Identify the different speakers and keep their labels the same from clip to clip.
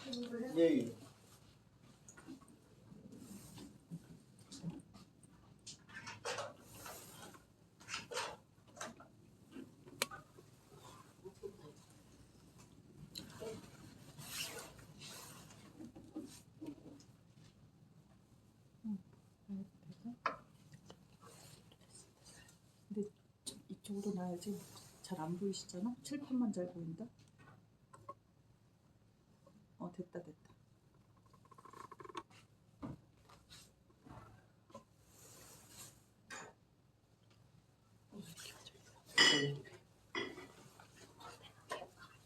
Speaker 1: 예, 예.
Speaker 2: 근데 이쪽으로 놔야지. 잘 안 보이시잖아? 칠판만 잘 보인다. 됐다.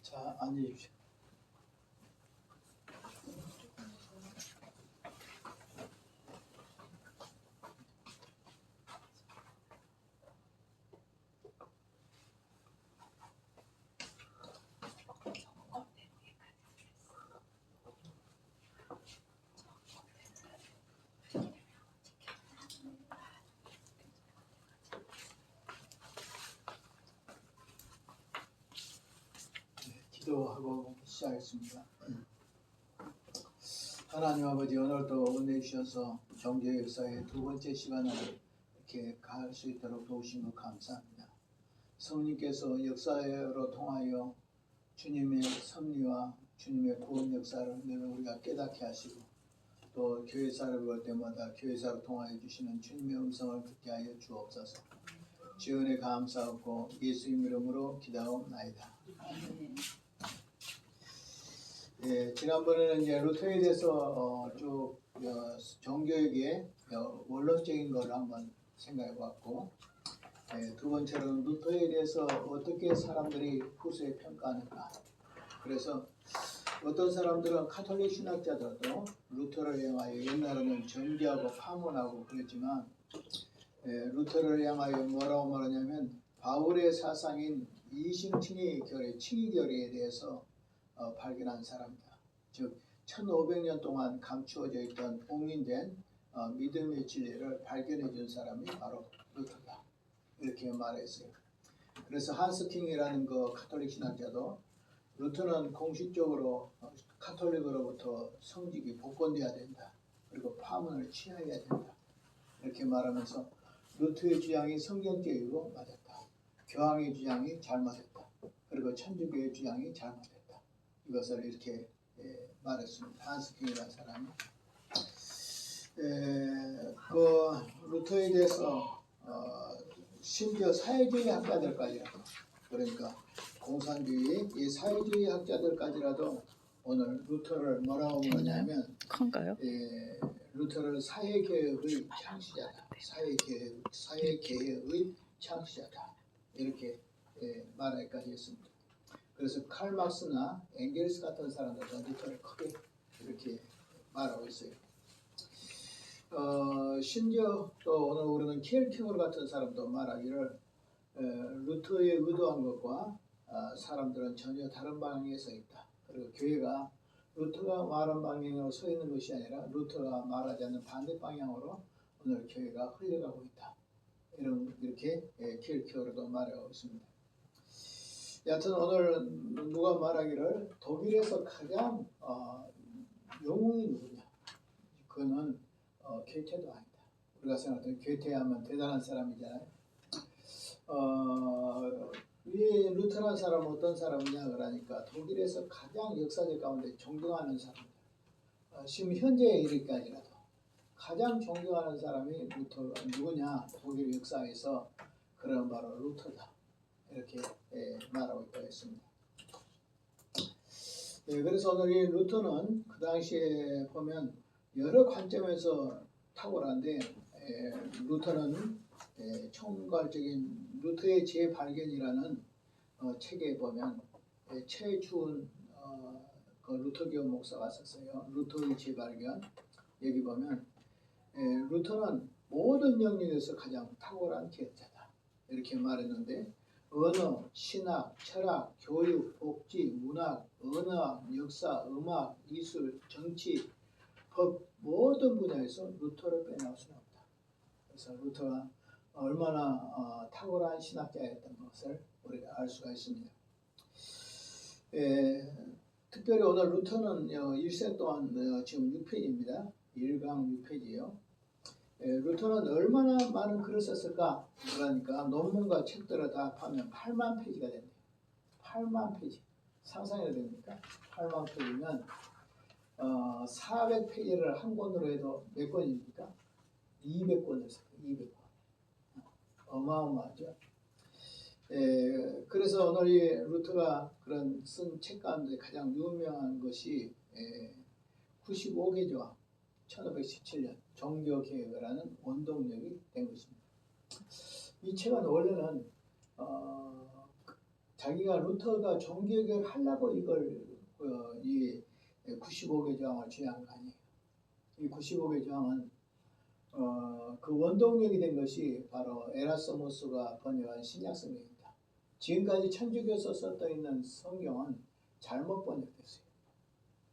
Speaker 1: 자, 앉으십시오. 기도하고 시작하겠습니다. 하나님 아버지, 오늘도 은혜 주셔서 정죄 역사의 두 번째 시간을 이렇게 갈 수 있도록 도우신 것 감사합니다. 성령께서 역사로 통하여 주님의 섭리와 주님의 구원 역사를 늘 우리가 깨닫게 하시고, 또 교회사를 볼 때마다 교회사를 통하여 주시는 주님의 음성을 듣게 하여 주옵소서. 주연에 감사하고 예수님 이름으로 기도하옵나이다. 예, 지난번에는 이제 루터에 대해서 쭉 종교에게 원론적인 걸 한번 생각해 봤고, 두 번째로는 루터에 대해서 어떻게 사람들이 후세에 평가하는가. 그래서 어떤 사람들은 카톨릭 신학자들도 루터를 향하여 옛날에는 정죄하고 파문하고 그랬지만, 루터를 향하여 뭐라고 말하냐면 바울의 사상인 이신칭의 결의 칭의결의에 대해서 발견한 사람이다. 즉 1500년 동안 감추어져 있던 봉인된 믿음의 진리를 발견해 준 사람이 바로 루터다. 이렇게 말했어요. 그래서 한스킹이라는 그 카톨릭 신학자도 루터는 공식적으로 카톨릭으로부터 성직이 복권돼야 된다. 그리고 파문을 취해야 된다. 이렇게 말하면서 루터의 주장이 성경적이고 맞았다. 교황의 주장이 잘못했다. 그리고 천주교의 주장이 잘못했다. 이것을 이렇게 말했습니다. 한스킹이라는 사람이. 그 루터에 대해서 심지어 사회주의 학자들까지라도, 그러니까 공산주의 이 사회주의 학자들까지라도 오늘 루터를 뭐라고 부르냐면
Speaker 2: 큰가요?
Speaker 1: 루터를 사회개혁의 창시자다. 사회개혁의 창시자다. 이렇게 말하기까지 했습니다. 그래서 칼 막스나 엥겔스 같은 사람들도 루터를 크게 이렇게 말하고 있어요. 심지어 또 오늘 우리는 킬킹을 같은 사람도 말하기를 루터의 의도한 것과 사람들은 전혀 다른 방향에 서 있다. 그리고 교회가 루터가 말한 방향으로 서 있는 것이 아니라 루터가 말하지 않는 반대 방향으로 오늘 교회가 흘러가고 있다. 이렇게 킬킹으로도 말하고 있습니다. 여하튼 오늘 누가 말하기를 독일에서 가장 영웅이 누구냐? 그거는 괴테도 아니다. 우리가 생각하는 괴테하면 대단한 사람이잖아요. 이 루터라는 사람은 어떤 사람이냐 그러니까 독일에서 가장 역사적 가운데 존경하는 사람이다. 지금 현재에 이르기까지라도 가장 존경하는 사람이 루터가 누구냐? 독일 역사에서 그런 바로 루터다. 이렇게 말하고 있다고 했습니다. 그래서 오늘 이 루터는 그 당시에 보면 여러 관점에서 탁월한데, 루터는 총괄적인 루터의 재발견이라는 책에 보면 최주은 그 루터교 목사가 썼어요. 루터의 재발견. 여기 보면 루터는 모든 영역에서 가장 탁월한 기억자다. 이렇게 말했는데, 언어, 신학, 철학, 교육, 복지, 문학, 언어학, 역사, 음악, 미술, 정치, 법 모든 분야에서 루터를 빼놓을 수는 없다. 그래서 루터가 얼마나 탁월한 신학자였던 것을 우리가 알 수가 있습니다. 특별히 오늘 루터는 일생 동안 지금 6페이지입니다. 1강 6페이지요. 루터는 얼마나 많은 글을 썼을까? 그러니까 논문과 책들을 다 파면 8만 페이지가 된대요. 8만 페이지. 상상해야 됩니까? 8만 페이지면 400페이지를 한 권으로 해도 몇 권입니까? 200권을 썼어요. 200권. 어마어마하죠. 그래서 오늘 이 루터가 그런 쓴 책 가운데 가장 유명한 것이 95개 조항, 1517년 종교개혁을 하는 원동력이 된 것입니다. 이 책은 원래는 자기가 루터가 종교개혁을 하려고 이걸 이 95개 조항을 취한 거 아니에요. 이 95개 조항은 그 원동력이 된 것이 바로 에라스무스가 번역한 신약성경입니다. 지금까지 천주교에서 썼다 있는 성경은 잘못 번역됐어요.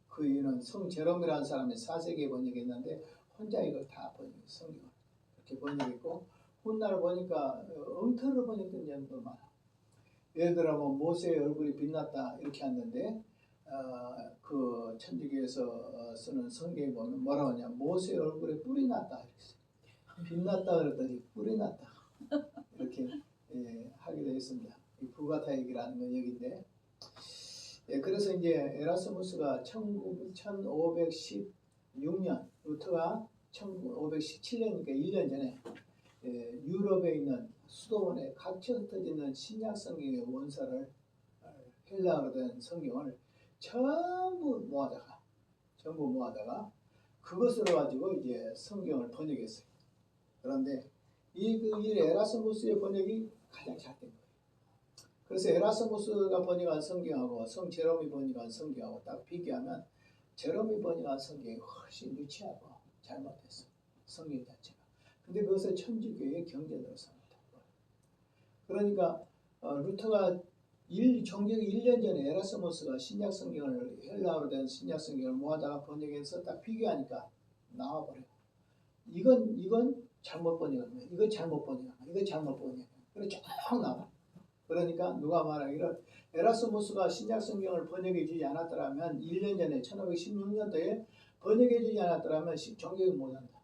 Speaker 1: 그 이유는 성 제롬이라는 사람이 4세기에 번역했는데 혼자 이걸 다 번역했어요. 성경을 그렇게 번역했고 훗날 보니까 엉터리로 번역된 점도 많아. 예를 들어 뭐 모세의 얼굴이 빛났다 이렇게 하는데 그 천주교에서 쓰는 성경에 보면 뭐라고 하냐, 모세의 얼굴에 뿔이 났다 이렇게 써요. 빛났다 그랬더니 뿔이 났다 이렇게 하게 되어 있습니다. 이 부가타익이라는 건 여기인데, 그래서 이제 에라스무스가 1516년, 루터가 1517년이니까 1년 전에 유럽에 있는 수도원에 각처 흩어져 있는 신약 성경의 원서를 헬라어로 된 성경을 전부 모아다가 그것으로 가지고 이제 성경을 번역했어요. 그런데 이 에라스무스의 번역이 가장 잘 된 거예요. 그래서 에라스무스가 번역한 성경하고 성 제롬이 번역한 성경하고 딱 비교하면 제롬이 번역한 성경이 훨씬 유치하고 잘못됐어. 성경 자체가. 근데 그것을 천주교의 경전으로 삼았다. 그러니까 루터가 정경이 1년 전에 에라스무스가 신약 성경을 헬라어로 된 신약 성경을 모아다가 번역해서 딱 비교하니까 나와버려. 이건 잘못 번역한 거야. 이건 잘못 번역한 거야. 이건 잘못 번역한 거야. 그래 쫙 나와. 그러니까 누가 말하기를 에라스무스가 신약 성경을 번역해 주지 않았더라면 1년 전에 1516년도에 번역해 주지 않았더라면 정교육 못한다.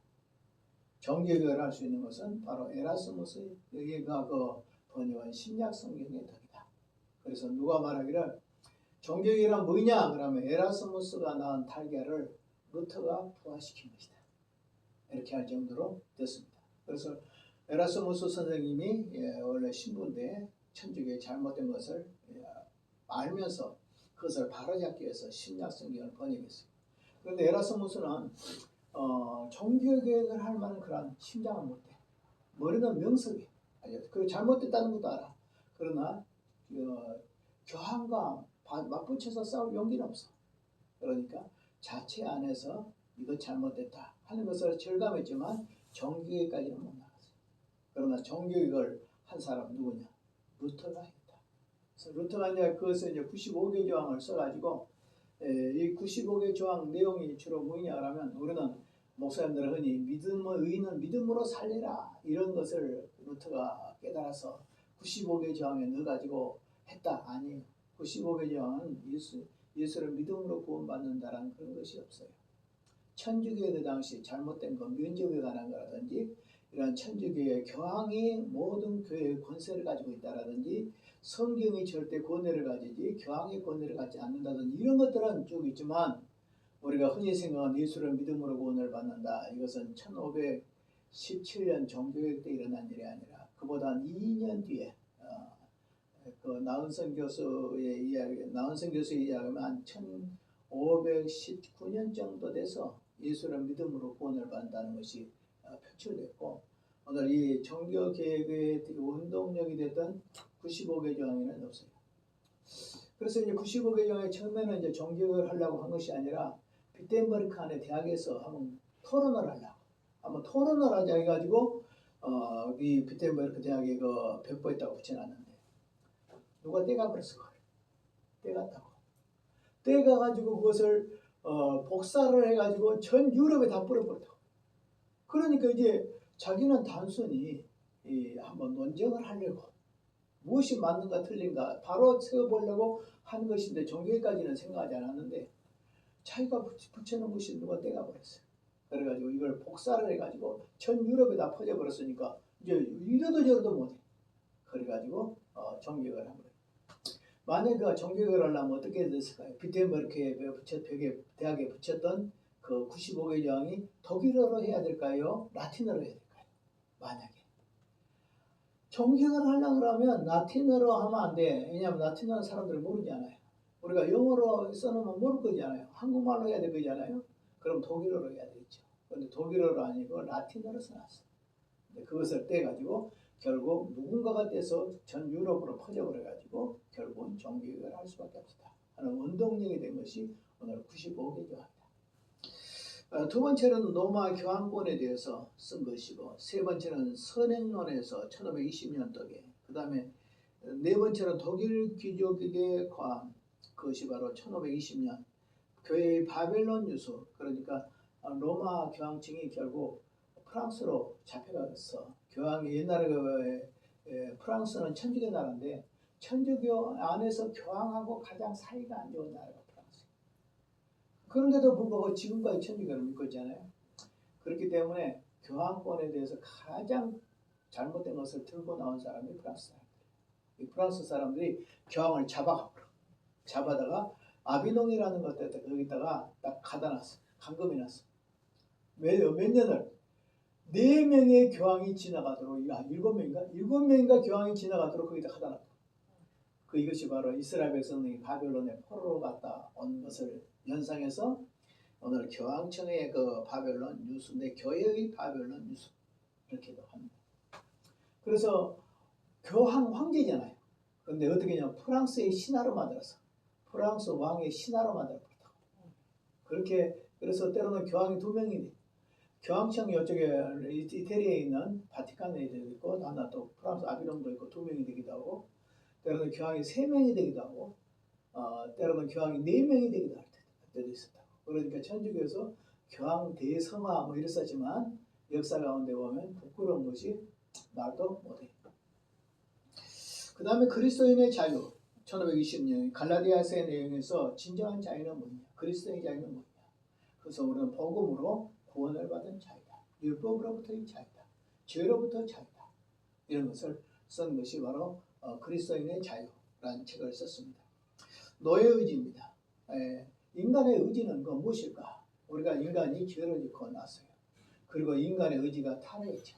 Speaker 1: 정교육을 할 수 있는 것은 바로 에라스무스가 그 번역한 신약 성경의 덕이다. 그래서 누가 말하기를 정교육이란 뭐냐? 그러면 에라스무스가 낳은 달걀을 루터가 부화시킨 것이다. 이렇게 할 정도로 됐습니다. 그래서 에라스무스 선생님이 원래 신부인데 천주교의 잘못된 것을 알면서 그것을 바로잡기 위해서 신약 성경을 번역했어요. 그런데 에라스무스는 종교개혁을 할 만한 그런 심장은 못해. 머리는 명석이. 그 잘못됐다는 것도 알아. 그러나 교황과 맞붙여서 싸울 용기는 없어. 그러니까 자체 안에서 이거 잘못됐다 하는 것을 절감했지만 종교개혁까지는 못 나갔어요. 그러나 종교개혁을 한 사람 누구냐? 루터가 했다. 그래서 루터가 이제 그것을 이제 95개 조항을 써가지고 이 95개 조항 내용이 주로 뭐냐 그러면 우리는 목사님들은 흔히 의인은 믿음으로 살리라 이런 것을 루터가 깨달아서 95개 조항에 넣어가지고 했다. 아니에요. 95개 조항은 예수를 믿음으로 구원받는다라는 그런 것이 없어요. 천주교의 당시 잘못된 거 면접에 관한 거라든지 이런 천주교의 교황이 모든 교회의 권세를 가지고 있다라든지 성경이 절대 권위를 가지지 교황의 권위를 갖지 않는다든지 이런 것들은 쭉 있지만 우리가 흔히 생각하는 예수를 믿음으로 구원을 받는다. 이것은 1517년 종교개혁 때 일어난 일이 아니라 그보다 한 2년 뒤에 그 나은성 교수의 이야기하면 한 1519년 정도 돼서 예수를 믿음으로 구원을 받는다는 것이 표출됐고 오늘 이 종교개혁의 원동력이 됐던 95개 조항에는 없어요. 그래서 이제 95개 조항에 처음에는 이제 종교개혁을 하려고 한 것이 아니라 비텐버리크 안에 대학에서 한번 토론을 하려고 한번 토론을 하자 해가지고 이 비텐버리크 대학에 그 벽보에다가 붙여놨는데 누가 떼가버렸어. 그걸 떼갔다고 떼가가지고 그것을 복사를 해가지고 전 유럽에 다 뿌려버렸다고. 그러니까 이제 자기는 단순히 한번 논쟁을 하려고 무엇이 맞는가 틀린가 바로 세워보려고 하는 것인데 종교에까지는 생각하지 않았는데 자기가 붙여놓은 것이 누가 떼가버렸어요. 그래가지고 이걸 복사를 해가지고 전 유럽에 다 퍼져버렸으니까 이제 이러도 저러도 못해. 그래가지고 종교를 한 거예요. 만약에 그 종교를 하려면 어떻게 됐을까요? 비텐버르크에 대학에 붙였던 그 95개 조항이 독일어로 해야 될까요? 라틴어로 해야 될까요? 만약에 종교를 하려고 그러면 라틴어로 하면 안 돼. 왜냐하면 라틴어는 사람들이 모르잖아요. 우리가 영어로 써놓으면 모를 거잖아요. 한국말로 해야 될 거잖아요. 그럼 독일어로 해야 되겠죠. 그런데 독일어로 아니고 라틴어로 써놨어요. 근데 그것을 떼가지고 결국 누군가가 떼서 전 유럽으로 퍼져버려가지고 결국은 종교개혁을 할 수밖에 없었다 하는 운동력이 된 것이 오늘 95개 조항이다. 두 번째는 로마 교황권에 대해서 쓴 것이고 세 번째는 선행론에서 1520년도에 그 다음에 네 번째는 독일 귀족에게 과한 그것이 바로 1520년 교회의 바벨론 유수 그러니까 로마 교황청이 결국 프랑스로 잡혀가서 교황이 옛날에 프랑스는 천주교 나라인데 천주교 안에서 교황하고 가장 사이가 안 좋은 나라가 프랑스. 그런데도 불구하고 지금까지 천주교를 믿고 있잖아요. 그렇기 때문에 교황권에 대해서 가장 잘못된 것을 들고 나온 사람이 프랑스 사람들. 이 프랑스 사람들이 교황을 잡아다가 아비뇽이라는 것에다 거기다가 딱 가다놨어. 감금해놨어. 몇 년을 4명의 교황이 지나가도록 7명인가 교황이 지나가도록 거기다 가다놨다. 이것이 바로 이스라엘 백성들이 바벨론에 포로로 갔다 온 것을 연상해서 오늘 교황청의 그 바벨론 유수인데 교회의 바벨론 유수 이렇게도 합니다. 그래서 교황 황제잖아요. 그런데 어떻게 하냐면 프랑스의 신하로 만들었어. 프랑스 왕의 신하로 만들었다고. 그렇게 그래서 때로는 교황이 2명이 돼. 교황청이 이쪽에 이태리에 있는 바티칸에 있고 하나 또 프랑스 아비뇽도 있고 2명이 되기도 하고 때로는 교황이 3명이 되기도 하고 때로는 교황이 4명이 되기도 할 때도 있었다고. 그러니까 천주교에서 교황 대성화 뭐 이랬었지만 역사 가운데 보면 부끄러운 것이 말도 못해. 그 다음에 그리스도인의 자유 1520년 갈라디아서의 내용에서 진정한 자유는 뭐냐 그리스도의 자유는 뭐냐 그래서 우리는 복음으로 구원을 받은 자유다. 율법으로부터의 자유다. 죄로부터 자유다. 이런 것을 쓴 것이 바로 그리스도인의 자유라는 책을 썼습니다. 노예 의지입니다. 인간의 의지는 무엇일까? 우리가 인간이 죄를 짓고 났어요. 그리고 인간의 의지가 타락했죠.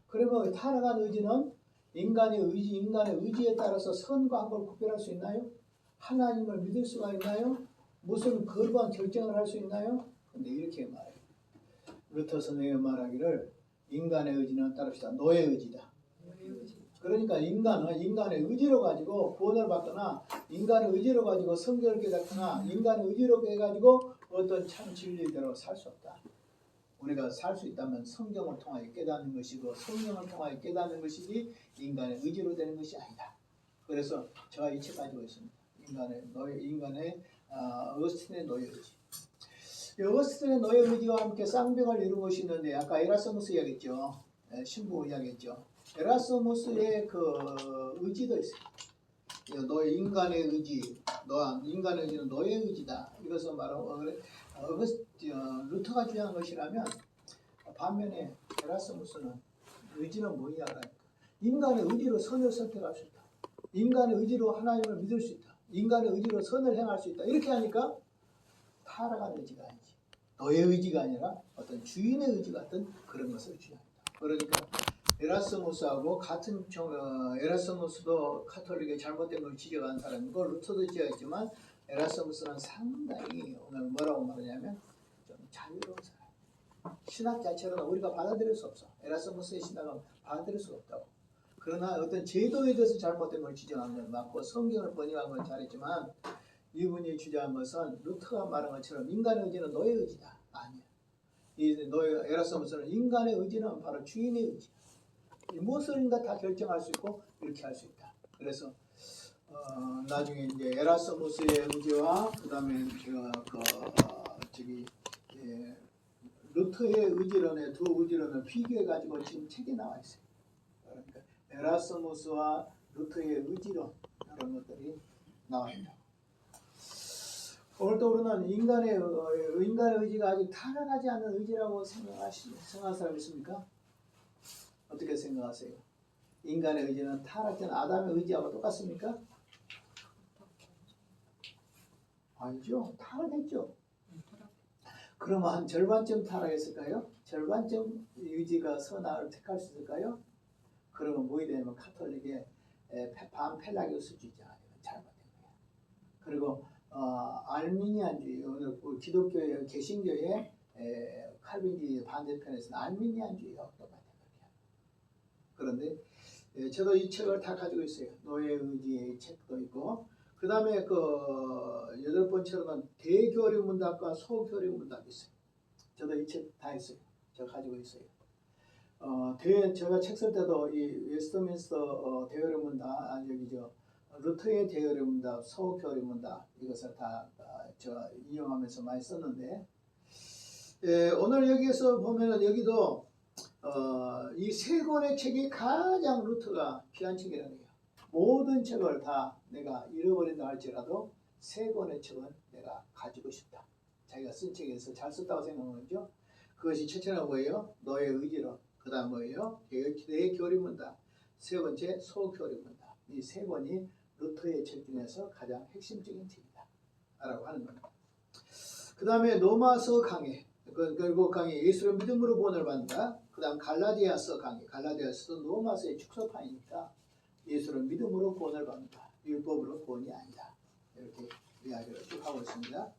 Speaker 1: 그러면 타락한 의지는 인간의 의지에 따라서 선과 악을 구별할 수 있나요? 하나님을 믿을 수가 있나요? 무슨 거룩한 결정을 할 수 있나요? 근데 이렇게 말해요. 루터 선생이 말하기를 인간의 의지는 따릅시다. 노예 의지다. 그러니까 인간은 인간의 의지로 가지고 구원을 받거나 인간의 의지로 가지고 성경을 깨닫거나 인간의 의지로 해가지고 어떤 참 진리대로 살 수 없다. 우리가 살 수 있다면 성경을 통하여 깨닫는 것이고 성경을 통하여 깨닫는 것이지 인간의 의지로 되는 것이 아니다. 그래서 제가 이 책 가지고 있습니다. 어거스틴의 노예 의지. 어거스틴의 노예 의지와 함께 쌍벽을 이룬 것이 있는데 아까 에라스무스 이야기했죠. 신부 이야기했죠. 에라스무스의 그 의지도 있어요. 인간의 의지, 인간의 의지는 노예 의지다. 이것은 바로 루터가 주장한 것이라면 반면에 에라스무스는 의지는 뭐냐 하니까 인간의 의지로 선을 선택할 수 있다. 인간의 의지로 하나님을 믿을 수 있다. 인간의 의지로 선을 행할 수 있다. 이렇게 하니까 타락한 의지가 아니지. 너의 의지가 아니라 어떤 주인의 의지 같은 그런 것을 주장합니다. 그러니까 에라스무스하고 같은 에라스무스도 카톨릭의 잘못된 걸 지적한 사람이고 루터도 지적했지만 에라스무스는 상당히 오늘 뭐라고 말하냐면 좀 자유로운 사람. 신학 자체로는 우리가 받아들일 수 없어. 에라스무스의 신학은 받아들일 수 없다고. 그러나 어떤 제도에 대해서 잘못된 걸 지적한 건 맞고 성경을 번역한 건 잘했지만 이분이 주장한 것은 루터가 말한 것처럼 인간의 의지는 너의 의지다. 아니야. 에라스무스는 인간의 의지는 바로 주인의 의지야. 무엇인가 다 결정할 수 있고 이렇게 할 수 있다. 그래서 나중에 이제 에라스무스의 의지와 그다음에 루터의 두 의지론을 비교해 가지고 지금 책이 나와 있어요. 그러니까 에라스무스와 루터의 의지론 이런 것들이 나옵니다. 오늘도 우리는 인간의 의지가 아직 타락하지 않은 의지라고 생각할 사람 있습니까? 어떻게 생각하세요? 인간의 의지는 타락된 아담의 의지하고 똑같습니까? 아니죠. 타락했죠. 그러면 한 절반쯤 타락했을까요? 절반쯤 의지가 선악을 택할 수 있을까요? 그러면 뭐이 되냐면 카톨릭의 반펠라기우스주의자 잘못된 거예요. 그리고 알미니안주의, 오늘 기독교의 개신교의 칼빈주의 반대편에서는 알미니안주의가 똑같아요. 그런데 저도 이 책을 다 가지고 있어요. 노예 의지의 책도 있고, 그 다음에 그 8번째로는 대교리 문답과 소교리 문답이 있어요. 저도 이 책 다 있어요. 저 가지고 있어요. 제가 책 쓸 때도 이 웨스트민스터 대교리 문답, 루터의 대교리 문답, 소교리 문답 이것을 다 제가 이용하면서 많이 썼는데, 오늘 여기에서 보면은 여기도 이 세 권의 책이 가장 루터가 귀한 책이라는 거예요. 모든 책을 다 내가 잃어버린다 할지라도 세 권의 책은 내가 가지고 싶다. 자기가 쓴 책에서 잘 썼다고 생각하는 거죠. 그것이 첫째는 뭐예요? 너의 의지론. 그 다음 뭐예요? 대교리문답. 세 번째 소교리문답. 이 세 권이 루터의 책 중에서 가장 핵심적인 책이다 라고 하는 겁니다. 그 다음에 로마서 강해. 그리고 강해 예수를 믿음으로 구원을 받는다. 그 다음 갈라디아서 강해. 갈라디아서도 로마서의 축소판이니까 예수를 믿음으로 구원을 받는다. 율법으로 구원이 아니다. 이렇게 이야기를 쭉 하고 있습니다.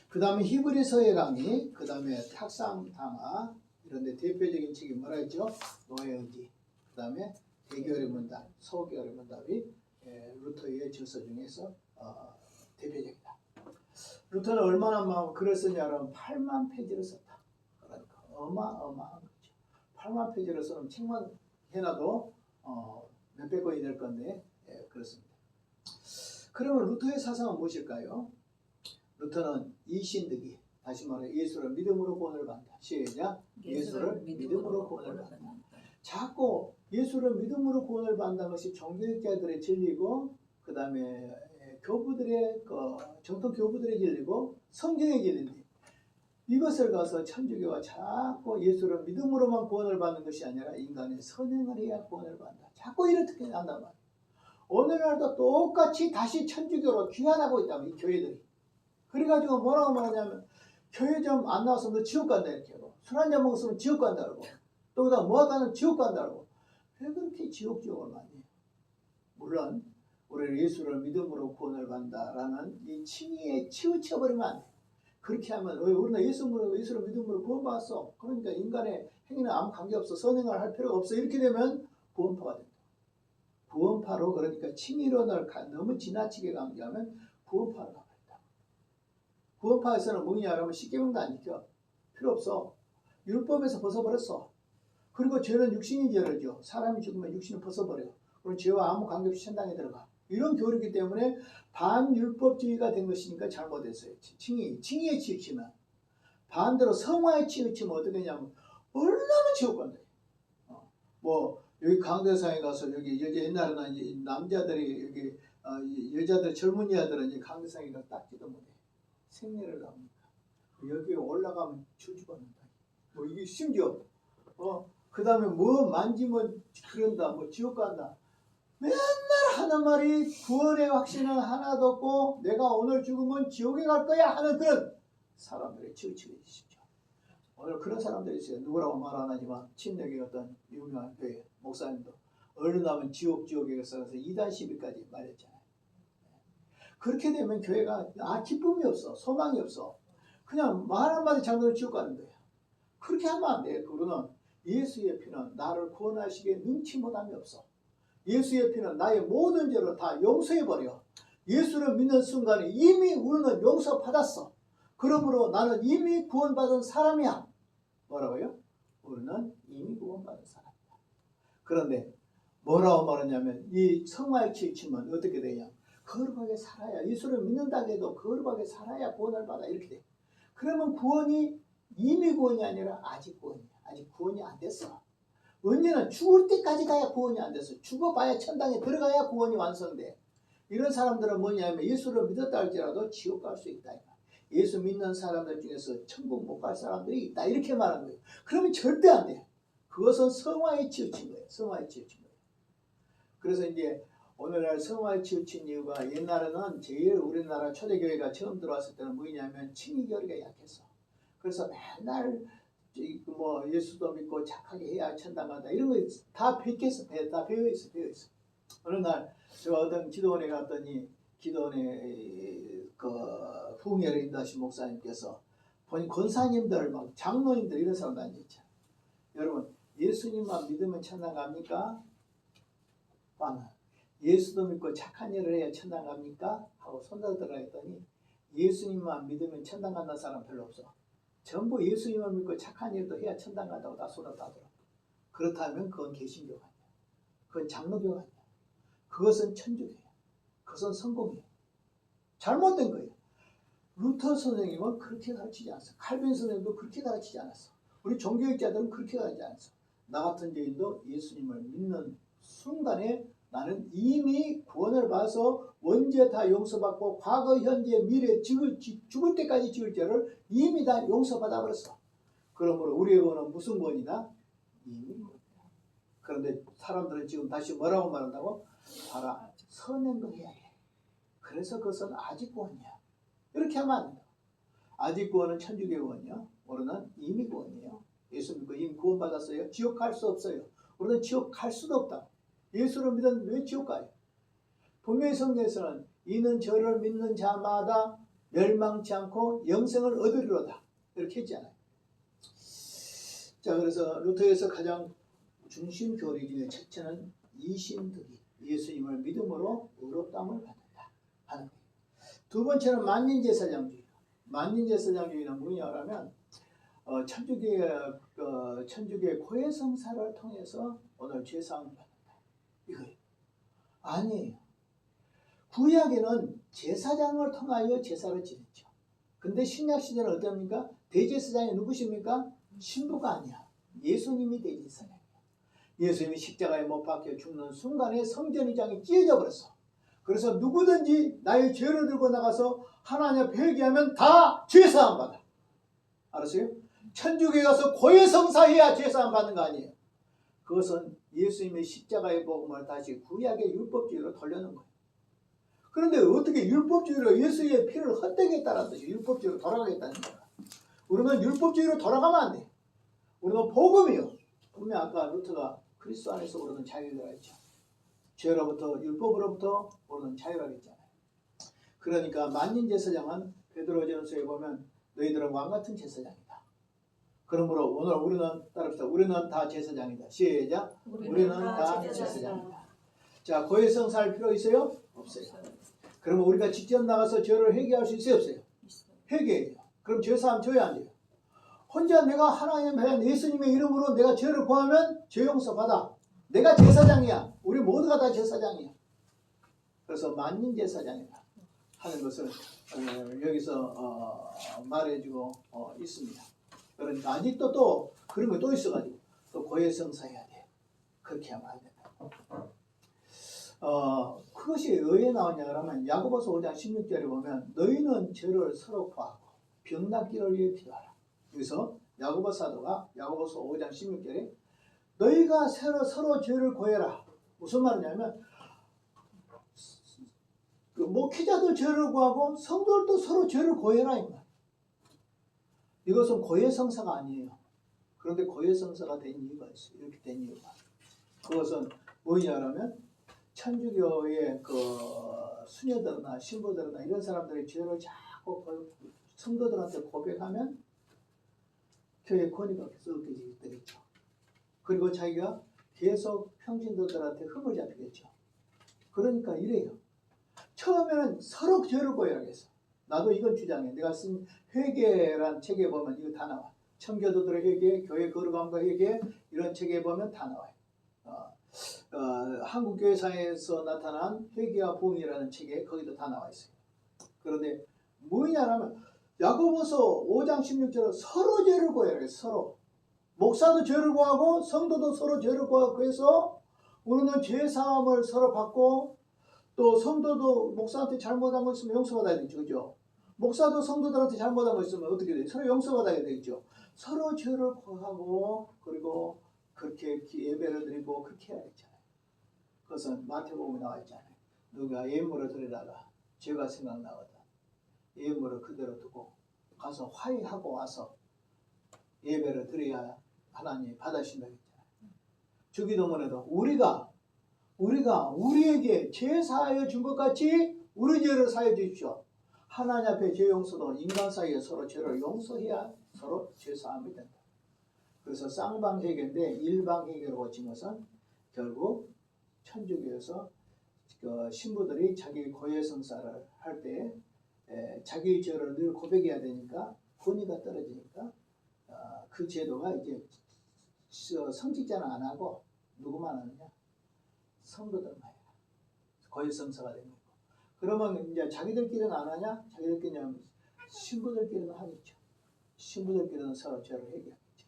Speaker 1: 그 다음에 히브리서의 강의, 그 다음에 탁상당화, 이런데 대표적인 책이 뭐라 했죠? 노예 의지. 그 다음에 대교리 문답, 소교리 문답이 루터의 저서 중에서 대표적이다. 루터는 얼마나 글을 썼냐면 8만 페이지를 썼다. 그러니까 어마어마한 거죠. 8만 페이지를 쓰면 책만 해놔도 몇백 권이 될 건데, 그렇습니다. 그러면 루터의 사상은 무엇일까요? 루터는 이신득이, 다시 말해 예수를 믿음으로 구원을 받는다. 시작. 예수를 믿음으로 구원을 받는다. 자꾸 예수를 믿음으로 구원을 받는다는 것이 종교학자들의 진리고, 그 다음에 교부들의 정통 교부들의 진리고 성경의 진리인데, 이것을 가서 천주교가 자꾸 예수를 믿음으로만 구원을 받는 것이 아니라 인간의 선행을 해야 구원을 받는다. 자꾸 이렇게 한단 말이에요. 오늘날도 똑같이 다시 천주교로 귀환하고 있다고, 이 교회들이. 그래가지고 뭐라고 말하냐면, 교회 좀 안 나와서 너 지옥 간다 이렇게 하고, 술 한잔 먹었으면 지옥 간다고, 또 그다음 뭐 하다는 지옥 간다고. 왜 그렇게 지옥을 많이 해요? 물론 우리는 예수를 믿음으로 구원을 받는다라는 이 칭의에 치우쳐버리면 안 돼요. 그렇게 하면 우리는 예수를 믿음으로 구원받았어. 그러니까 인간의 행위는 아무 관계없어. 선행을 할 필요가 없어. 이렇게 되면 구원파가 된다. 구원파로, 그러니까 칭의론을 너무 지나치게 강조하면 구원파로 가버린다. 구원파에서는 뭐냐면 십계명도 안 지켜. 필요 없어. 율법에서 벗어버렸어. 그리고 죄는 육신이 죄를 져. 사람이 죽으면 육신을 벗어버려. 그럼 죄와 아무 관계없이 천당에 들어가. 이런 교리이기 때문에 반율법주의가 된 것이니까 잘못했어요. 칭의에 치우치면. 반대로 성화에 치우치면 어떻게 되냐면 얼마나 지옥 간다. 여기 강대상에 가서 여기 옛날에는 이제 남자들이 여기 여자들 젊은이 아들은 이제 강대상에 가서 닦지도 못해. 생리를 나옵니까? 여기 올라가면 주죽받는다. 이게 심지어 그 다음에 뭐 만지면 그런다, 지옥 간다. 맨날 하는 말이 구원의 확신은 하나도 없고 내가 오늘 죽으면 지옥에 갈 거야 하는 그런 사람들의 치우치게 되십시오. 오늘 그런 사람들이 있어요. 누구라고 말 안 하지만 침례교의 어떤 유명한 교회 목사님도 얼른하면 지옥에 가서 2단 시비까지 말했잖아요. 그렇게 되면 교회가 기쁨이 없어, 소망이 없어. 그냥 말 한마디 잘못하면 지옥 가는 거야. 그렇게 하면 안 돼. 그러는 예수의 피는 나를 구원하시기에 능치 못함이 없어. 예수의 피는 나의 모든 죄를 다 용서해버려. 예수를 믿는 순간에 이미 우리는 용서받았어. 그러므로 나는 이미 구원받은 사람이야. 뭐라고요? 우리는 이미 구원받은 사람이야. 그런데 뭐라고 말하냐면 이 성화에 치우치면 어떻게 되냐? 거룩하게 살아야, 예수를 믿는다고 해도 거룩하게 살아야 구원을 받아. 이렇게 돼. 그러면 구원이 이미 구원이 아니라 아직 구원이야. 아직 구원이 안 됐어. 언제나 죽을 때까지 가야 구원이 안 돼서 죽어봐야 천당에 들어가야 구원이 완성돼. 이런 사람들은 뭐냐면 예수를 믿었다 할지라도 지옥 갈 수 있다. 예수 믿는 사람들 중에서 천국 못 갈 사람들이 있다. 이렇게 말하는 거예요. 그러면 절대 안 돼. 그것은 성화에 치우친 거예요. 성화에 치우친 거예요. 그래서 이제 오늘날 성화에 치우친 이유가 옛날에는 제일 우리나라 초대교회가 처음 들어왔을 때는 뭐냐면 칭의교리가 약했어. 그래서 맨날 뭐 예수도 믿고 착하게 해야 천당 간다 이런 거 다 베꼈어. 다 배워있어. 어느 날 저 어떤 기도원에 갔더니 기도원에 그 후흥회를 인도하신 목사님께서 본인 권사님들 막 장로님들 이런 사람도 앉아있잖아요. 여러분 예수님만 믿으면 천당 갑니까? 아니. 예수도 믿고 착한 일을 해야 천당 갑니까? 하고 손들더라 했더니 예수님만 믿으면 천당 간다는 사람 별로 없어. 전부 예수님을 믿고 착한 일도 해야 천당 간다고 다 손을 따더라. 그렇다면 그건 개신교가 아니야. 그건 장로교가 아니야. 그것은 천주교야. 그것은 성공이야. 잘못된 거예요. 루터 선생님은 그렇게 가르치지 않았어. 칼빈 선생님도 그렇게 가르치지 않았어. 우리 종교학자들은 그렇게 가르치지 않았어. 나 같은 죄인도 예수님을 믿는 순간에 나는 이미 구원을 받아서 원죄 다 용서받고 과거, 현재, 미래, 죽을 때까지 지을 죄를 이미 다 용서받아 버렸어. 그러므로 우리의 구원은 무슨 구원이다? 이미 구원이다. 그런데 사람들은 지금 다시 뭐라고 말한다고? 봐라, 선행도 해야 해. 그래서 그것은 아직 구원이야. 이렇게 하면 안 된다. 아직 구원은 천주교 구원이요. 우리는 이미 구원이에요. 예수 믿고 이미 구원받았어요. 지옥 갈 수 없어요. 우리는 지옥 갈 수도 없다. 예수를 믿으면 왜 지옥 가요? 분명히 성경에서는 이는 저를 믿는 자마다 멸망치 않고 영생을 얻으리로다. 이렇게 했잖아요. 자, 그래서 루터에서 가장 중심 교리 중에 첫째는 이신득이 예수님을 믿음으로 의롭다함을 받는다 하는 거예요. 두 번째는 만민제사장주의. 만민제사장주의는 뭐냐면 천주교의 고해성사를 통해서 오늘 죄사함을 받는다. 이거예요. 아니에요. 구약에는 제사장을 통하여 제사를 지냈죠. 근데 신약시대는 어떻습니까? 대제사장이 누구십니까? 신부가 아니야. 예수님이 대제사장이야. 예수님이 십자가에 못 박혀 죽는 순간에 성전의장이 찢어져 버렸어. 그래서 누구든지 나의 죄를 들고 나가서 하나님 앞에 회개하면 다 죄사함 받아. 알았어요? 천주교에 가서 고해성사해야 죄사함 받는 거 아니에요. 그것은 예수님의 십자가의 복음을 다시 구약의 율법주의로 돌려놓은 거예요. 그런데 어떻게 율법주의로 예수의 피를 헛되게 했다는 뜻이 율법주의로 돌아가겠다는 거야. 우리는 율법주의로 돌아가면 안 돼. 우리는 복음이요. 분명 아까 루터가 그리스도 안에서 우리는 자유가 있죠. 죄로부터 율법으로부터 우리는 자유하겠잖아요. 그러니까 만민제사장은 베드로전서에 보면 너희들은 왕같은 제사장이다. 그러므로 오늘 우리는 따릅시다. 우리는 다 제사장이다. 시작. 우리는 다 제사장이다. 자, 고해성사할 필요 있어요? 없어요. 그러면 우리가 직접 나가서 죄를 회개할 수 있어요? 없어요? 회개해요. 그럼 죄사함 줘야 안 돼요? 혼자 내가 하나님 한 예수님의 이름으로 내가 죄를 구하면 죄 용서 받아. 내가 제사장이야. 우리 모두가 다 제사장이야. 그래서 만민제사장이다 하는 것을 여기서 말해주고 있습니다. 그러니까 아직도 또 그런 거 또 있어가지고 또 고해성사해야 돼. 그렇게 하면 안 된다. 그것이 어디에 나오냐 그러면 야고보서 5장 16절에 보면 너희는 죄를 서로 구하고 병 낫기를 위해 기도하라. 여기서 야고보 사도가 야고보서 5장 16절에 너희가 서로 죄를 구해라. 무슨 말이냐면 그 목회자도 죄를 구하고 성도들도 서로 죄를 구해라. 이것은 고해성사가 아니에요. 그런데 고해성사가 된 이유가 있어요. 이렇게 된 이유가. 그것은 뭐냐면 천주교의 그 수녀들이나 신부들이나 이런 사람들의 죄를 자꾸 성도들한테 고백하면 교회 권위가 계속 얻겨지게 되겠죠. 그리고 자기가 계속 평신도들한테 흠을 잡히겠죠. 그러니까 이래요. 처음에는 서로 죄를 구해라 했어. 나도 이건 주장해. 내가 쓴 회개란 책에 보면 이거 다 나와. 청교도들의 회개, 교회 거룩함과 회개 이런 책에 보면 다 나와요. 한국교회사에서 나타난 회개와 부흥이라는 책에 거기도 다 나와 있어요. 그런데 뭐냐면 야고보서 5장 16절은 서로 죄를 구해라. 서로. 목사도 죄를 구하고 성도도 서로 죄를 구하고 그래서 우리는 죄 사함을 서로 받고 또 성도도 목사한테 잘못한 거 있으면 용서받아야 되죠. 그죠? 목사도 성도들한테 잘못한 거 있으면 어떻게 돼요? 서로 용서받아야 되겠죠. 서로 죄를 구하고 그리고 그렇게 예배를 드리고 그렇게 해야 되잖아요. 그것은 마태복음에 나와 있잖아요. 누가 예물을 드리다가 죄가 생각나거든. 예물을 그대로 두고 가서 화해하고 와서 예배를 드려야 하나님이 받으신다고 했잖아요. 주기도문에도 우리가 우리에게 죄 사하여 준 것 같이 우리 죄를 사하여 주십시오. 하나님 앞에 죄 용서도 인간 사이에 서로 죄를 용서해야 서로 죄 사함이 된다. 그래서 쌍방회계인데 일방회계로 고친 것은 결국 천주교에서 그 신부들이 자기 고해성사를 할 때 자기 죄를 늘 고백해야 되니까 권위가 떨어지니까 그 제도가 이제 성직자는 안 하고 누구만 하느냐? 성도들만 해요. 고해성사가 되는 거고. 그러면 이제 자기들끼리는 안 하냐? 자기들끼리는 신부들끼리는 하겠죠. 신부들끼리는 서로 죄를 해결하겠죠.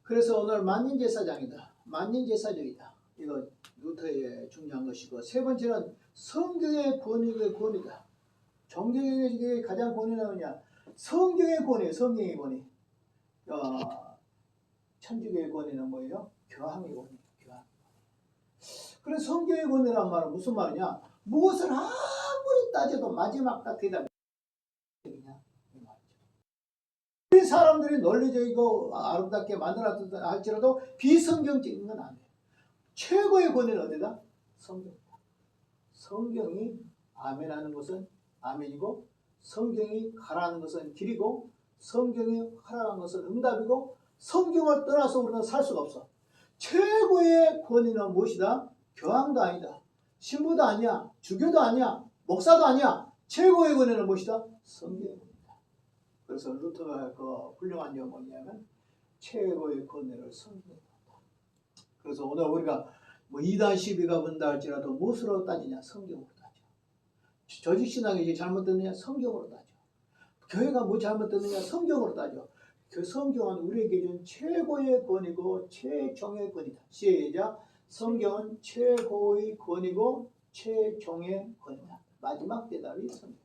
Speaker 1: 그래서 오늘 만민제사장이다. 만민제사적이다. 이거 루터의 중요한 것이고 세 번째는 성경의 권위다. 종교의 가장 권위는 뭐냐? 성경의 권위, 성경의 권위. 천주교의 권위는 뭐예요? 교황의 권위. 그래서 성경의 권위란 말은 무슨 말이냐? 무엇을 아무리 따져도 마지막 딱 대답이 되냐? 우리 사람들이 논리적이고 아름답게 만들었다 할지라도 비성경적인 건 아니에요. 최고의 권위는 어디다? 성경이다. 성경이 아멘하는 것은 아멘이고 성경이 가라는 것은 길이고 성경이 하라는 것은 응답이고 성경을 떠나서 우리는 살 수가 없어. 최고의 권위는 무엇이다? 교황도 아니다. 신부도 아니야. 주교도 아니야. 목사도 아니야. 최고의 권위는 무엇이다? 성경의 권위다. 그래서 루터가 그 훌륭한 점은 뭐냐면 최고의 권위를 성경에 뒀다. 그래서 오늘 우리가 뭐 2단 시비가 분다 할지라도 무엇으로 따지냐? 성경으로 따져. 조직신학이 잘못됐느냐? 성경으로 따져. 교회가 뭐 잘못됐느냐? 성경으로 따져. 그 성경은 우리에게 준 최고의 권위고 최종의 권위다. 시작. 성경은 최고의 권위고 최종의 권위다. 마지막 대답이 성경이다.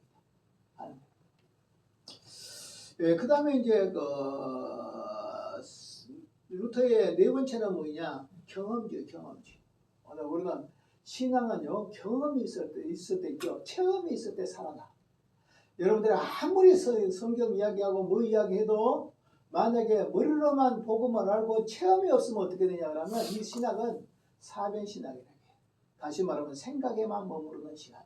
Speaker 1: 그 다음에 이제 루터의 네 번째는 뭐냐? 경험지. 오늘 우리는 신앙은요 경험이 있을 때 있죠. 체험이 있을 때 살아나. 여러분들이 아무리 성경 이야기하고 뭐 이야기해도 만약에 머리로만 복음을 알고 체험이 없으면 어떻게 되냐 그러면 이 신학은 사변 신학이라고 해요. 다시 말하면 생각에만 머무르는 신학.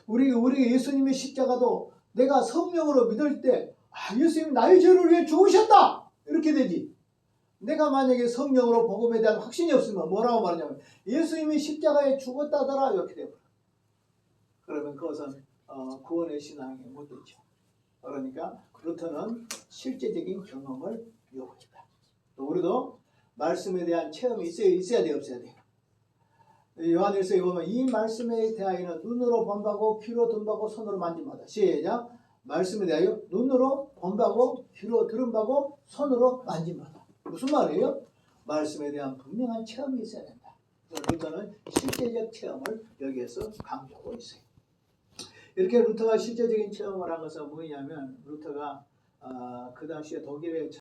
Speaker 1: 우리 예수님의 십자가도 내가 성령으로 믿을 때 예수님 나의 죄를 위해 죽으셨다 이렇게 되지. 내가 만약에 성령으로 복음에 대한 확신이 없으면 뭐라고 말하냐면 예수님이 십자가에 죽었다더라 이렇게 돼버려. 그러면 그것은 구원의 신앙이 못 되죠. 그러니까 루터는 실제적인 경험을 요구했다. 또 우리도 말씀에 대한 체험이 있어야 돼요, 없어야 돼요? 요한일서에 보면 이 말씀에 대하여는 눈으로 본바고 귀로 듣바고 손으로 만진바다. 시작. 말씀에 대하여 눈으로 본바고 귀로 들은바고 손으로 만진바다. 무슨 말이에요? 말씀에 대한 분명한 체험이 있어야 된다. 루터는 실제적 체험을 여기에서 강조하고 있어요. 이렇게 루터가 실제적인 체험을 한 것은 뭐냐면 루터가 그 당시에 독일의